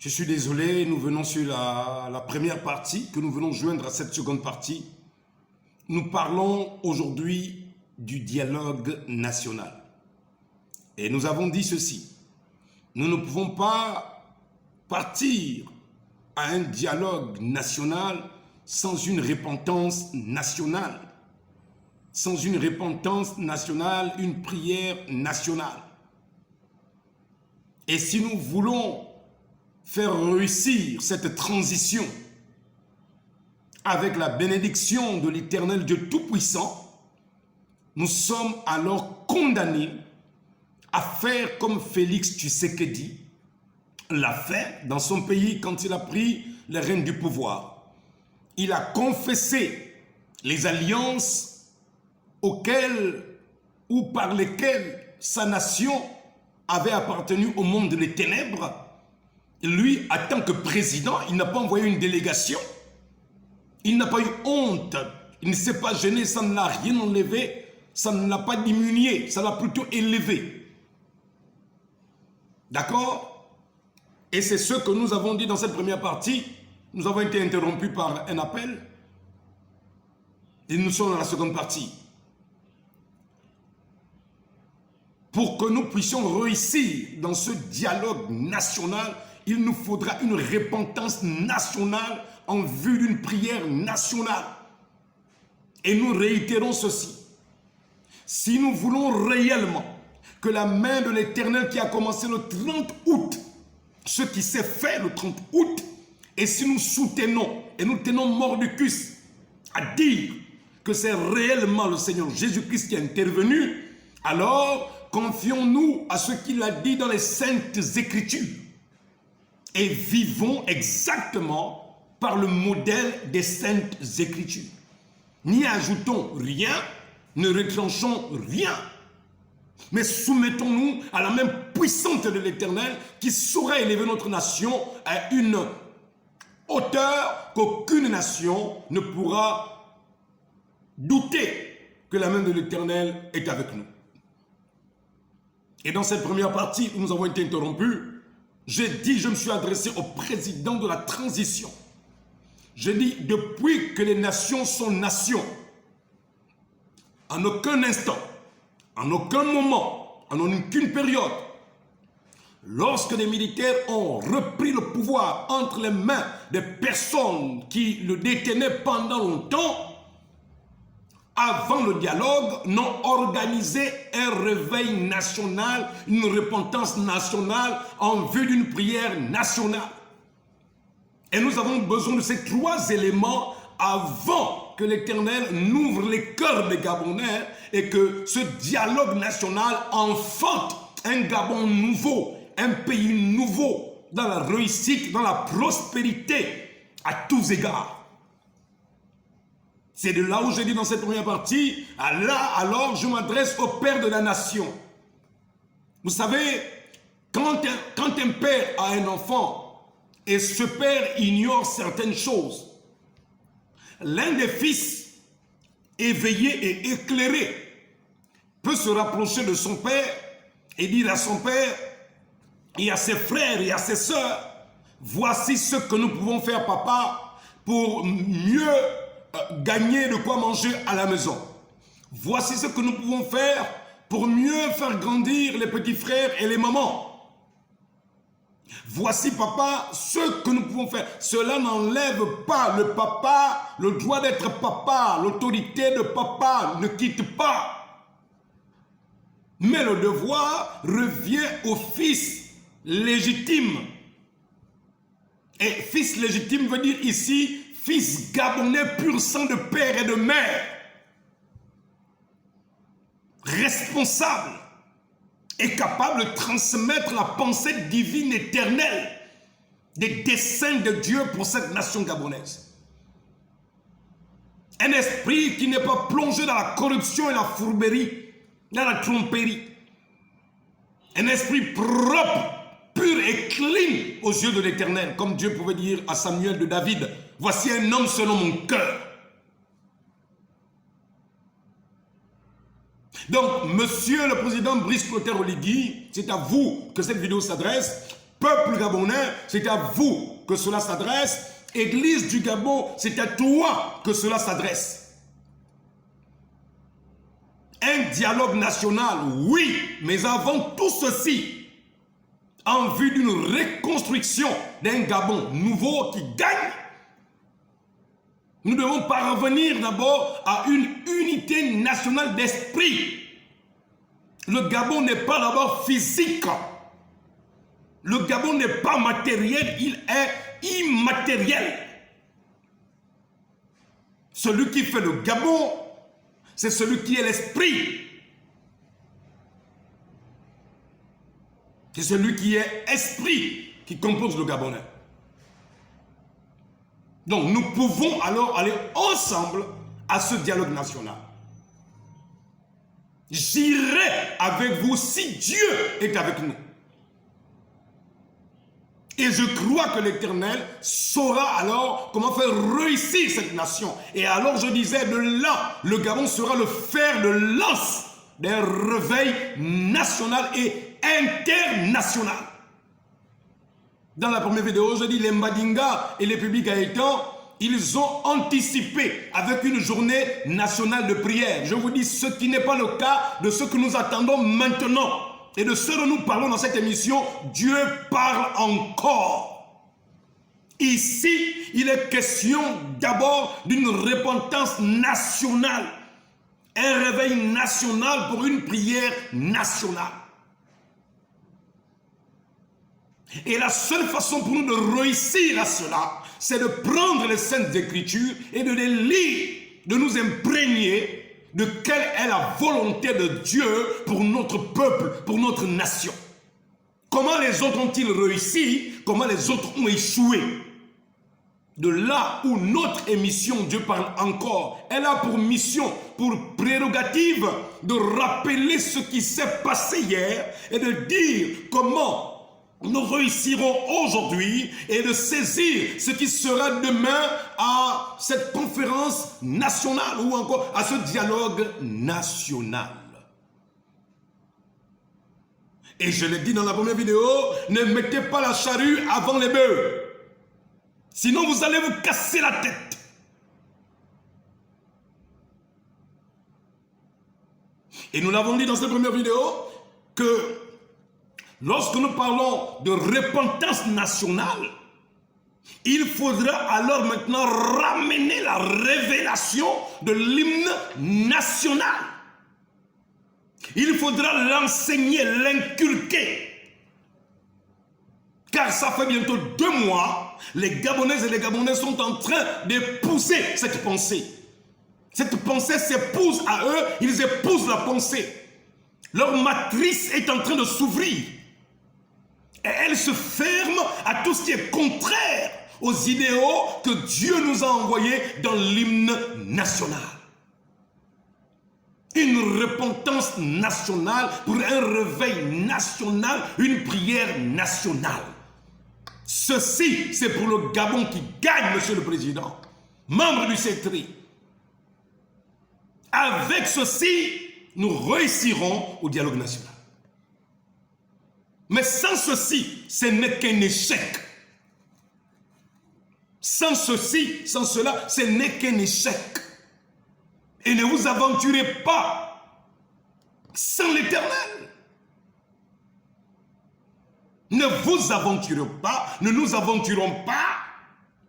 Je suis désolé, nous venons sur la première partie que nous venons joindre à cette seconde partie. Nous parlons aujourd'hui du dialogue national. Et nous avons dit ceci. Nous ne pouvons pas partir à un dialogue national sans une repentance nationale. Sans une repentance nationale, une prière nationale. Et si nous voulons faire réussir cette transition avec la bénédiction de l'Éternel Dieu Tout-Puissant, nous sommes alors condamnés à faire comme Félix Tshisekedi l'a fait dans son pays quand il a pris les rênes du pouvoir. Il a confessé les alliances auxquelles ou par lesquelles sa nation avait appartenu au monde des ténèbres. Lui, en tant que président, il n'a pas envoyé une délégation. Il n'a pas eu honte. Il ne s'est pas gêné, ça ne l'a rien enlevé. Ça ne l'a pas diminué, ça l'a plutôt élevé. D'accord? Et c'est ce que nous avons dit dans cette première partie. Nous avons été interrompus par un appel. Et nous sommes dans la seconde partie. Pour que nous puissions réussir dans ce dialogue national, il nous faudra une repentance nationale en vue d'une prière nationale. Et nous réitérons ceci. Si nous voulons réellement que la main de l'Éternel qui a commencé le 30 août, ce qui s'est fait le 30 août, et si nous soutenons et nous tenons Mordicus à dire que c'est réellement le Seigneur Jésus-Christ qui est intervenu, alors confions-nous à ce qu'il a dit dans les Saintes Écritures. Et vivons exactement par le modèle des Saintes Écritures. N'y ajoutons rien, ne retranchons rien, mais soumettons-nous à la même puissance de l'Éternel qui saurait élever notre nation à une hauteur qu'aucune nation ne pourra douter que la main de l'Éternel est avec nous. Et dans cette première partie où nous avons été interrompus, j'ai dit, je me suis adressé au président de la transition. J'ai dit, depuis que les nations sont nations, en aucun instant, en aucun moment, en aucune période, lorsque les militaires ont repris le pouvoir entre les mains des personnes qui le détenaient pendant longtemps, avant le dialogue, n'ont organisé un réveil national, une repentance nationale en vue d'une prière nationale. Et nous avons besoin de ces trois éléments avant que l'Éternel n'ouvre les cœurs des Gabonais et que ce dialogue national enfante un Gabon nouveau, un pays nouveau, dans la réussite, dans la prospérité, à tous égards. C'est de là où j'ai dit dans cette première partie, alors je m'adresse au Père de la nation. Vous savez, quand un père a un enfant et ce père ignore certaines choses, l'un des fils éveillé et éclairé peut se rapprocher de son père et dire à son père et à ses frères et à ses sœurs, voici ce que nous pouvons faire, papa, pour mieux gagner de quoi manger à la maison. Voici ce que nous pouvons faire pour mieux faire grandir les petits frères et les mamans. Voici, papa, ce que nous pouvons faire. Cela n'enlève pas le papa, le droit d'être papa, l'autorité de papa ne quitte pas. Mais le devoir revient au fils légitime. Et fils légitime veut dire ici fils gabonais pur sang de père et de mère, responsable et capable de transmettre la pensée divine éternelle des desseins de Dieu pour cette nation gabonaise. Un esprit qui n'est pas plongé dans la corruption et la fourberie, dans la tromperie. Un esprit propre, pur et clean aux yeux de l'Éternel, comme Dieu pouvait dire à Samuel de David, voici un homme selon mon cœur. Donc, monsieur le président Brice Clotaire Oligui, c'est à vous que cette vidéo s'adresse. Peuple gabonais, c'est à vous que cela s'adresse. Église du Gabon, c'est à toi que cela s'adresse. Un dialogue national, oui, mais avant tout ceci, en vue d'une reconstruction d'un Gabon nouveau qui gagne, nous devons parvenir d'abord à une unité nationale d'esprit. Le Gabon n'est pas d'abord physique. Le Gabon n'est pas matériel, il est immatériel. Celui qui fait le Gabon, c'est celui qui est l'esprit. C'est celui qui est esprit qui compose le Gabonais. Donc nous pouvons alors aller ensemble à ce dialogue national. J'irai avec vous si Dieu est avec nous. Et je crois que l'Éternel saura alors comment faire réussir cette nation. Et alors je disais, de là, le Gabon sera le fer de lance d'un réveil national et international. Dans la première vidéo, je dis les Mbadinga et les publics Gaëtan, ils ont anticipé avec une journée nationale de prière. Je vous dis ce qui n'est pas le cas de ce que nous attendons maintenant. Et de ce dont nous parlons dans cette émission, Dieu parle encore. Ici, il est question d'abord d'une repentance nationale. Un réveil national pour une prière nationale. Et la seule façon pour nous de réussir à cela, c'est de prendre les Saintes Écritures et de les lire, de nous imprégner de quelle est la volonté de Dieu pour notre peuple, pour notre nation. Comment les autres ont-ils réussi? Comment les autres ont échoué? De là où notre émission, Dieu parle encore, elle a pour mission, pour prérogative, de rappeler ce qui s'est passé hier et de dire comment nous réussirons aujourd'hui et de saisir ce qui sera demain à cette conférence nationale ou encore à ce dialogue national. Et je l'ai dit dans la première vidéo, ne mettez pas la charrue avant les bœufs. Sinon vous allez vous casser la tête. Et nous l'avons dit dans cette première vidéo que lorsque nous parlons de repentance nationale, il faudra alors maintenant ramener la révélation de l'hymne national. Il faudra l'enseigner, l'inculquer. Car ça fait bientôt 2 mois, les Gabonaises et les Gabonais sont en train d'épouser cette pensée. Cette pensée s'épouse à eux, ils épousent la pensée. Leur matrice est en train de s'ouvrir. Et elle se ferme à tout ce qui est contraire aux idéaux que Dieu nous a envoyés dans l'hymne national. Une repentance nationale pour un réveil national, une prière nationale. Ceci, c'est pour le Gabon qui gagne, Monsieur le Président, membre du CETRI. Avec ceci, nous réussirons au dialogue national. Mais sans ceci, ce n'est qu'un échec. Sans ceci, sans cela, ce n'est qu'un échec. Et ne vous aventurez pas sans l'Éternel. Ne vous aventurez pas, ne nous aventurons pas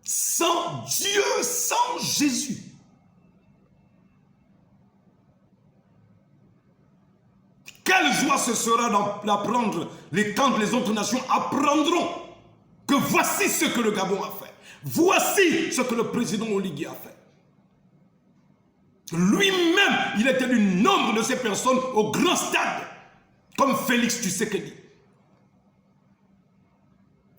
sans Dieu, sans Jésus. Quelle joie ce sera d'apprendre quand les autres nations apprendront que voici ce que le Gabon a fait. Voici ce que le président Oligui a fait. Lui-même, il était du nombre de ces personnes au grand stade, comme Félix Tshisekedi.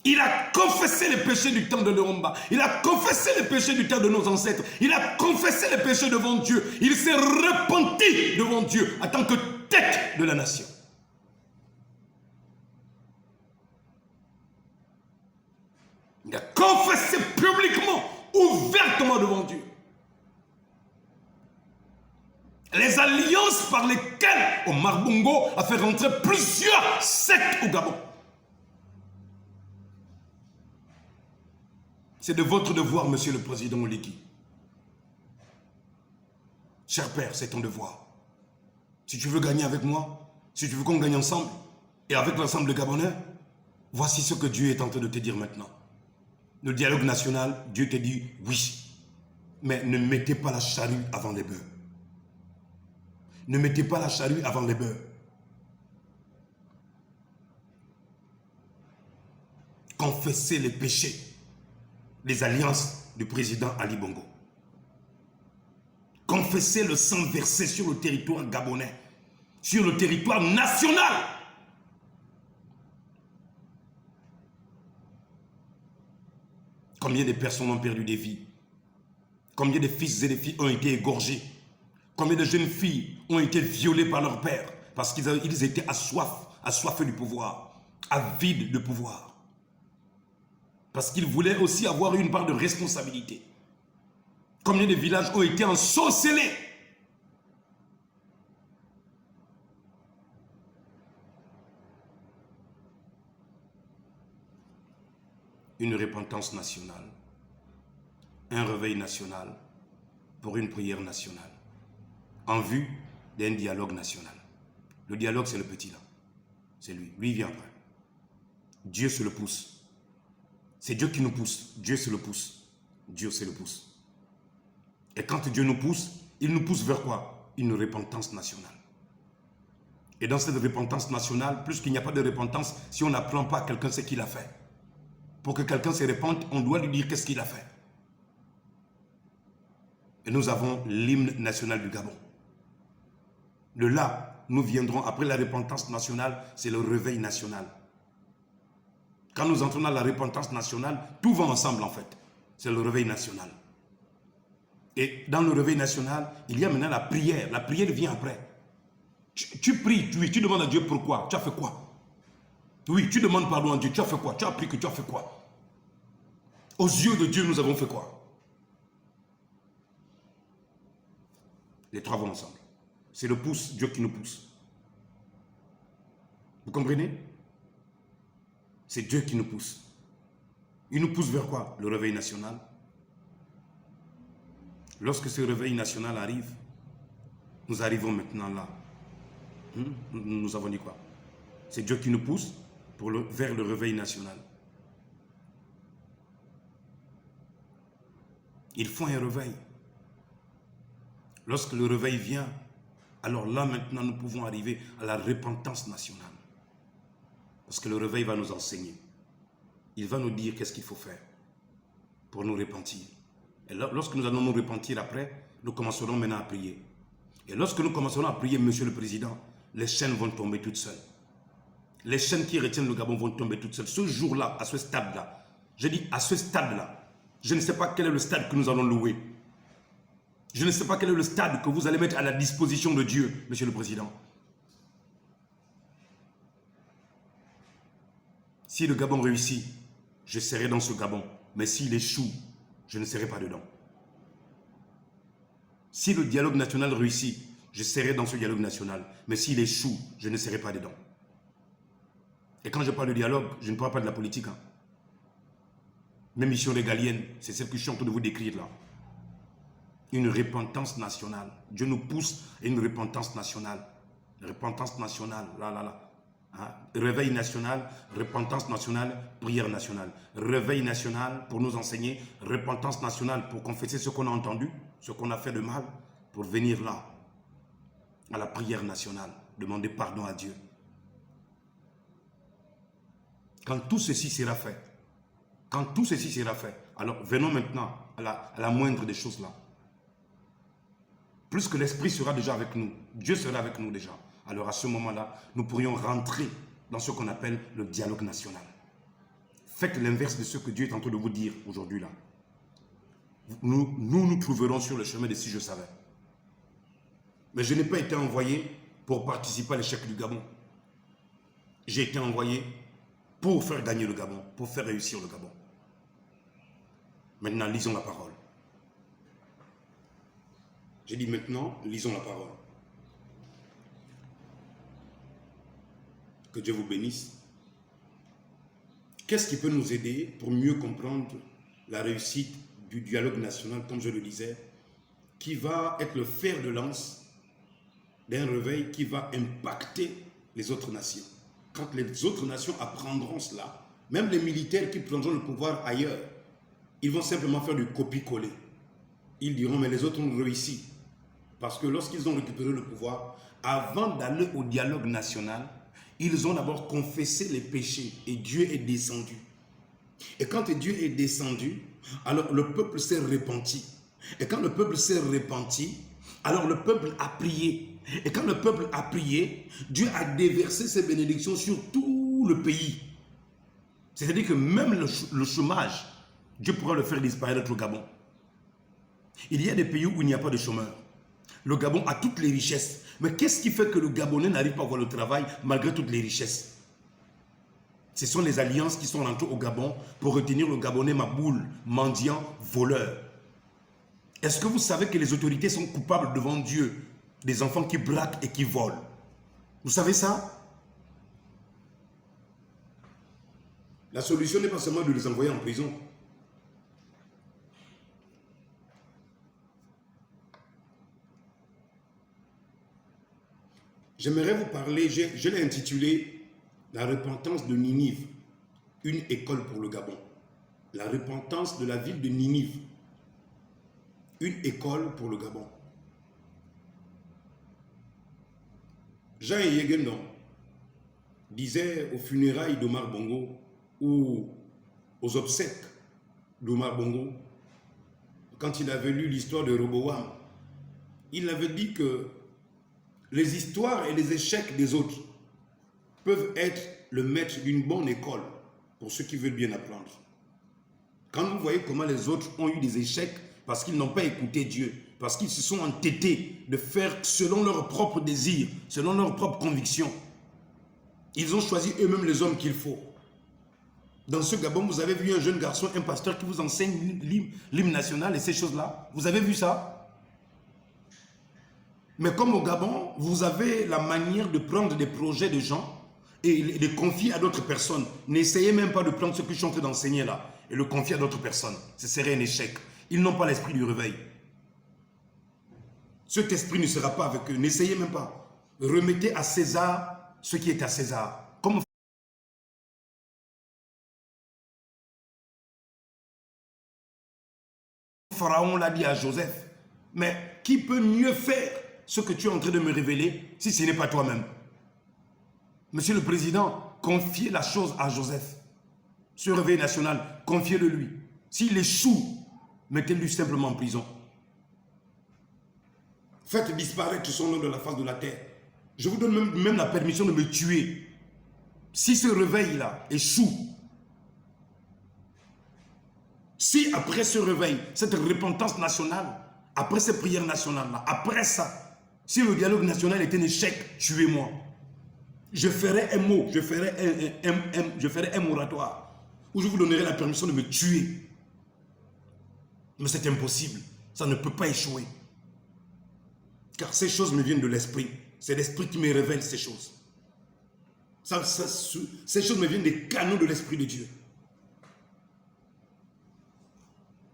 Il a confessé les péchés du temps de Lomba. Il a confessé les péchés du temps de nos ancêtres. Il a confessé les péchés devant Dieu. Il s'est repenti devant Dieu en tant que tête de la nation. Il a confessé publiquement, ouvertement devant Dieu. Les alliances par lesquelles Omar Bongo a fait rentrer plusieurs sectes au Gabon. C'est de votre devoir, Monsieur le Président Oligui. Cher Père, c'est ton devoir. Si tu veux gagner avec moi, si tu veux qu'on gagne ensemble, et avec l'ensemble des Gabonais, voici ce que Dieu est en train de te dire maintenant. Le dialogue national, Dieu te dit oui. Mais ne mettez pas la charrue avant les bœufs. Ne mettez pas la charrue avant les bœufs. Confessez les péchés, les alliances du président Ali Bongo. Confessez le sang versé sur le territoire gabonais, sur le territoire national. Combien de personnes ont perdu des vies? Combien de fils et de filles ont été égorgés? Combien de jeunes filles ont été violées par leur père parce qu'ils étaient assoiffés du pouvoir, avides de pouvoir? Parce qu'ils voulaient aussi avoir une part de responsabilité. Combien de villages ont été ensorcelés? Une repentance nationale, un réveil national pour une prière nationale, en vue d'un dialogue national. Le dialogue, c'est le petit là. C'est lui. Lui, il vient après. Dieu se le pousse. C'est Dieu qui nous pousse. Dieu se le pousse. Dieu se le pousse. Et quand Dieu nous pousse, il nous pousse vers quoi? Une repentance nationale. Et dans cette repentance nationale, plus qu'il n'y a pas de repentance, si on n'apprend pas à quelqu'un ce qu'il a fait, pour que quelqu'un se repente, on doit lui dire qu'est-ce qu'il a fait. Et nous avons l'hymne national du Gabon. De là, nous viendrons, après la repentance nationale, c'est le réveil national. Quand nous entrons dans la repentance nationale, tout va ensemble en fait. C'est le réveil national. Et dans le réveil national, il y a maintenant la prière. La prière vient après. Tu pries, oui, tu demandes à Dieu pourquoi. Tu as fait quoi? Oui, tu demandes pardon à Dieu. Tu as fait quoi? Tu as appris que tu as fait quoi? Aux yeux de Dieu, nous avons fait quoi? Les trois vont ensemble. C'est le pouce, Dieu qui nous pousse. Vous comprenez? C'est Dieu qui nous pousse. Il nous pousse vers quoi? Le réveil national. Lorsque ce réveil national arrive, nous arrivons maintenant là. Nous avons dit quoi? C'est Dieu qui nous pousse vers le réveil national. Il faut un réveil. Lorsque le réveil vient, alors là maintenant nous pouvons arriver à la repentance nationale. Parce que le réveil va nous enseigner. Il va nous dire qu'est-ce qu'il faut faire pour nous repentir. Et là, lorsque nous allons nous repentir après, nous commencerons maintenant à prier. Et lorsque nous commencerons à prier, Monsieur le Président, les chaînes vont tomber toutes seules. Les chaînes qui retiennent le Gabon vont tomber toutes seules. Ce jour-là, à ce stade-là, je dis à ce stade-là, je ne sais pas quel est le stade que nous allons louer. Je ne sais pas quel est le stade que vous allez mettre à la disposition de Dieu, Monsieur le Président. Si le Gabon réussit, je serai dans ce Gabon. Mais s'il échoue, je ne serai pas dedans. Si le dialogue national réussit, je serai dans ce dialogue national. Mais s'il échoue, je ne serai pas dedans. Et quand je parle de dialogue, je ne parle pas de la politique. Hein. Mes missions régaliennes, c'est celle que je suis en train de vous décrire là. Une repentance nationale. Dieu nous pousse à une repentance nationale. Repentance nationale, là. Hein? Réveil national, repentance nationale, prière nationale. Réveil national pour nous enseigner, repentance nationale pour confesser ce qu'on a entendu, ce qu'on a fait de mal, pour venir là, à la prière nationale, demander pardon à Dieu. Quand tout ceci sera fait, alors venons maintenant à la moindre des choses là. Plus que l'Esprit sera déjà avec nous, Dieu sera avec nous déjà. Alors à ce moment-là, nous pourrions rentrer dans ce qu'on appelle le dialogue national. Faites l'inverse de ce que Dieu est en train de vous dire aujourd'hui là. Nous trouverons sur le chemin de Si je savais. Mais je n'ai pas été envoyé pour participer à l'échec du Gabon. J'ai été envoyé pour faire gagner le Gabon, pour faire réussir le Gabon. Maintenant, lisons la parole. J'ai dit maintenant, lisons la parole. Que Dieu vous bénisse. Qu'est-ce qui peut nous aider pour mieux comprendre la réussite du dialogue national, comme je le disais, qui va être le fer de lance d'un réveil qui va impacter les autres nations. Quand les autres nations apprendront cela, même les militaires qui prendront le pouvoir ailleurs, ils vont simplement faire du copier-coller. Ils diront, mais les autres ont réussi. Parce que lorsqu'ils ont récupéré le pouvoir, avant d'aller au dialogue national, ils ont d'abord confessé les péchés et Dieu est descendu. Et quand Dieu est descendu, alors le peuple s'est repenti. Et quand le peuple s'est repenti, alors le peuple a prié. Et quand le peuple a prié, Dieu a déversé ses bénédictions sur tout le pays. C'est-à-dire que même le chômage, Dieu pourra le faire disparaître au Gabon. Il y a des pays où il n'y a pas de chômeurs. Le Gabon a toutes les richesses. Mais qu'est-ce qui fait que le Gabonais n'arrive pas à avoir le travail malgré toutes les richesses? Ce sont les alliances qui sont rentrées au Gabon pour retenir le Gabonais maboule, mendiant, voleur. Est-ce que vous savez que les autorités sont coupables devant Dieu des enfants qui braquent et qui volent? Vous savez ça? La solution n'est pas seulement de les envoyer en prison. J'aimerais vous parler, je l'ai intitulé « La repentance de Ninive, une école pour le Gabon ». La repentance de la ville de Ninive, une école pour le Gabon. Jean Yegendon disait aux funérailles d'Omar Bongo ou aux obsèques d'Omar Bongo, quand il avait lu l'histoire de Roboam, il avait dit que les histoires et les échecs des autres peuvent être le maître d'une bonne école pour ceux qui veulent bien apprendre. Quand vous voyez comment les autres ont eu des échecs parce qu'ils n'ont pas écouté Dieu, parce qu'ils se sont entêtés de faire selon leurs propres désirs, selon leurs propres convictions, ils ont choisi eux-mêmes les hommes qu'il faut. Dans ce Gabon, vous avez vu un jeune garçon, un pasteur qui vous enseigne l'hymne national et ces choses-là. Vous avez vu ça? Mais comme au Gabon, vous avez la manière de prendre des projets de gens et les confier à d'autres personnes. N'essayez même pas de prendre ce que je suis en train d'enseigner là et le confier à d'autres personnes. Ce serait un échec. Ils n'ont pas l'esprit du réveil. Cet esprit ne sera pas avec eux. N'essayez même pas. Remettez à César ce qui est à César. Comme Pharaon l'a dit à Joseph. Mais qui peut mieux faire ce que tu es en train de me révéler si ce n'est pas toi-même? Monsieur le Président, confiez la chose à Joseph. Ce réveil national, confiez-le lui. S'il échoue, mettez-le simplement en prison. Faites disparaître son nom de la face de la terre. Je vous donne même la permission de me tuer. Si ce réveil-là échoue, si après ce réveil, cette repentance nationale, après ces prières nationales-là, après ça, si le dialogue national est un échec, tuez-moi. Je ferai un mot, je ferai un moratoire où je vous donnerai la permission de me tuer. Mais c'est impossible, ça ne peut pas échouer. Car ces choses me viennent de l'esprit. C'est l'esprit qui me révèle ces choses. Ces choses me viennent des canaux de l'esprit de Dieu.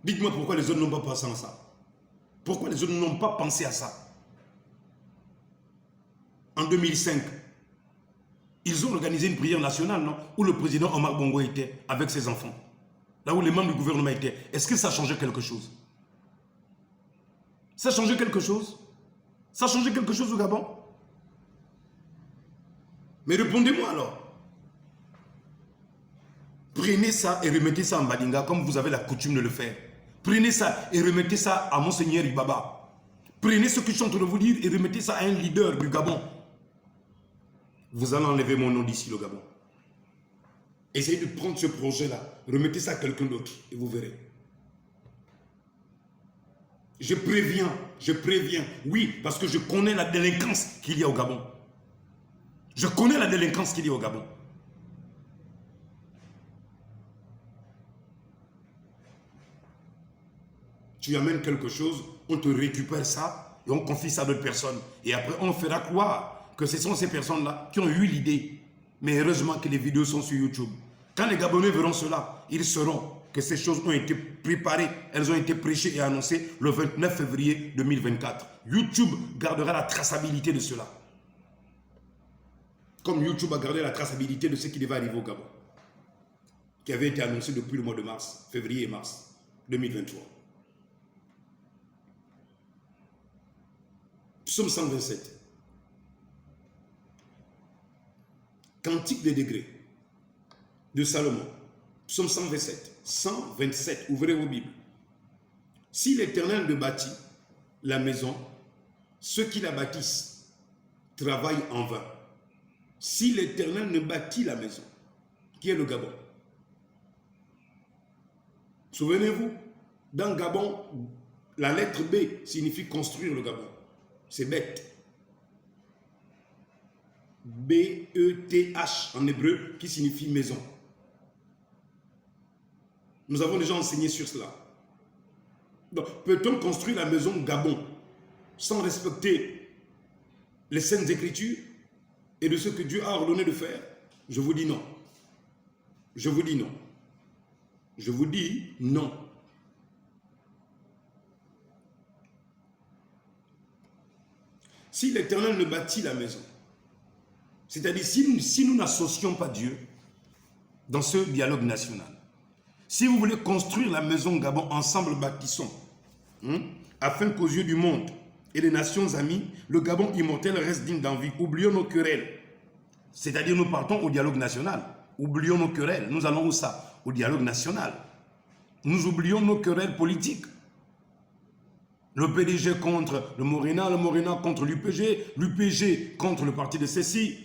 Dites-moi pourquoi les autres n'ont pas pensé à ça. Pourquoi les autres n'ont pas pensé à ça. En 2005, ils ont organisé une prière nationale, non? Où le président Omar Bongo était avec ses enfants. Là où les membres du gouvernement étaient. Est-ce que ça a changé quelque chose? Ça a changé quelque chose? Ça a changé quelque chose au Gabon? Mais répondez-moi alors. Prenez ça et remettez ça en Badinga comme vous avez la coutume de le faire. Prenez ça et remettez ça à Monseigneur Ibaba. Prenez ce que je suis en train de vous dire et remettez ça à un leader du Gabon. Vous allez enlever mon nom d'ici, le Gabon. Essayez de prendre ce projet-là, remettez ça à quelqu'un d'autre et vous verrez. Je préviens, oui, parce que je connais la délinquance qu'il y a au Gabon. Je connais la délinquance qu'il y a au Gabon. Tu amènes quelque chose, on te récupère ça et on confie ça à d'autres personnes. Et après, on fera croire que ce sont ces personnes-là qui ont eu l'idée. Mais heureusement que les vidéos sont sur YouTube. Quand les Gabonais verront cela, ils sauront que ces choses ont été préparées, elles ont été prêchées et annoncées le 29 février 2024. YouTube gardera la traçabilité de cela. Comme YouTube a gardé la traçabilité de ce qui devait arriver au Gabon, qui avait été annoncé depuis le mois de mars, février et mars 2023. Psaume 127. Cantique des degrés de Salomon. Psaume 127. 127. Ouvrez vos Bibles. Si l'Éternel ne bâtit la maison, ceux qui la bâtissent travaillent en vain. Si l'Éternel ne bâtit la maison, qui est le Gabon. Souvenez-vous, dans Gabon, la lettre B signifie construire le Gabon. C'est bête. B-E-T-H en hébreu qui signifie maison. Nous avons déjà enseigné sur cela. Donc, peut-on construire la maison Gabon sans respecter les saintes écritures et de ce que Dieu a ordonné de faire? Je vous dis non. Je vous dis non. Je vous dis non. Si l'Éternel ne bâtit la maison, c'est-à-dire si nous n'associons pas Dieu dans ce dialogue national, si vous voulez construire la maison Gabon, ensemble bâtissons, afin qu'aux yeux du monde et des nations amies, le Gabon immortel reste digne d'envie. Oublions nos querelles. C'est-à-dire nous partons au dialogue national. Oublions nos querelles. Nous allons où ça? Au dialogue national. Nous oublions nos querelles politiques. Le PDG contre le Morena contre l'UPG, l'UPG contre le parti de ceci.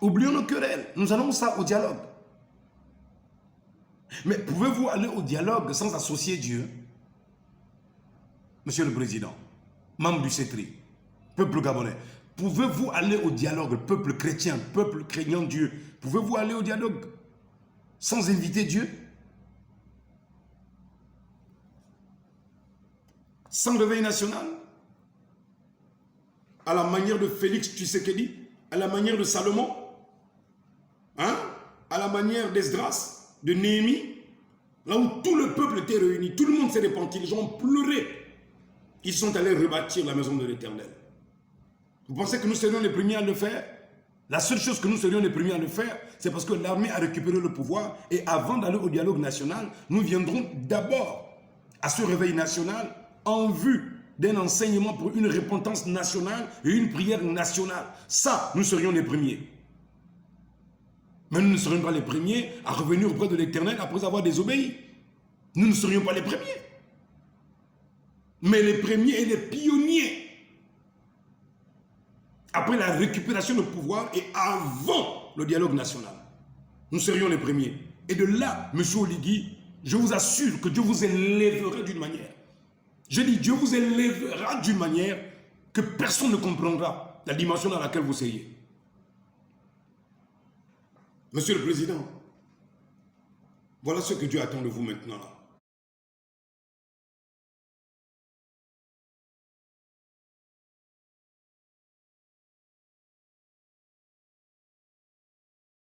Oublions nos querelles. Nous allons où ça? Au dialogue. Mais pouvez-vous aller au dialogue sans associer Dieu? Monsieur le Président, membre du CETRI, peuple gabonais, pouvez-vous aller au dialogue, peuple chrétien, peuple craignant Dieu, pouvez-vous aller au dialogue sans inviter Dieu? Sans réveil national? À la manière de Félix Tshisekedi? À la manière de Salomon? Hein? À la manière d'Esdras? De Néhémie? Là où tout le peuple était réuni, tout le monde s'est repenti, les gens ont pleuré. Ils sont allés rebâtir la maison de l'Éternel. Vous pensez que nous serions les premiers à le faire? La seule chose que nous serions les premiers à le faire, c'est parce que l'armée a récupéré le pouvoir et avant d'aller au dialogue national, nous viendrons d'abord à ce réveil national en vue d'un enseignement pour une repentance nationale et une prière nationale. Ça, nous serions les premiers. Mais nous ne serions pas les premiers à revenir auprès de l'Éternel après avoir désobéi. Nous ne serions pas les premiers. Mais les premiers et les pionniers, après la récupération du pouvoir et avant le dialogue national, nous serions les premiers. Et de là, M. Oligui, je vous assure que Dieu vous élèvera d'une manière. Je dis, Dieu vous élèvera d'une manière que personne ne comprendra la dimension dans laquelle vous seriez. Monsieur le Président, voilà ce que Dieu attend de vous maintenant.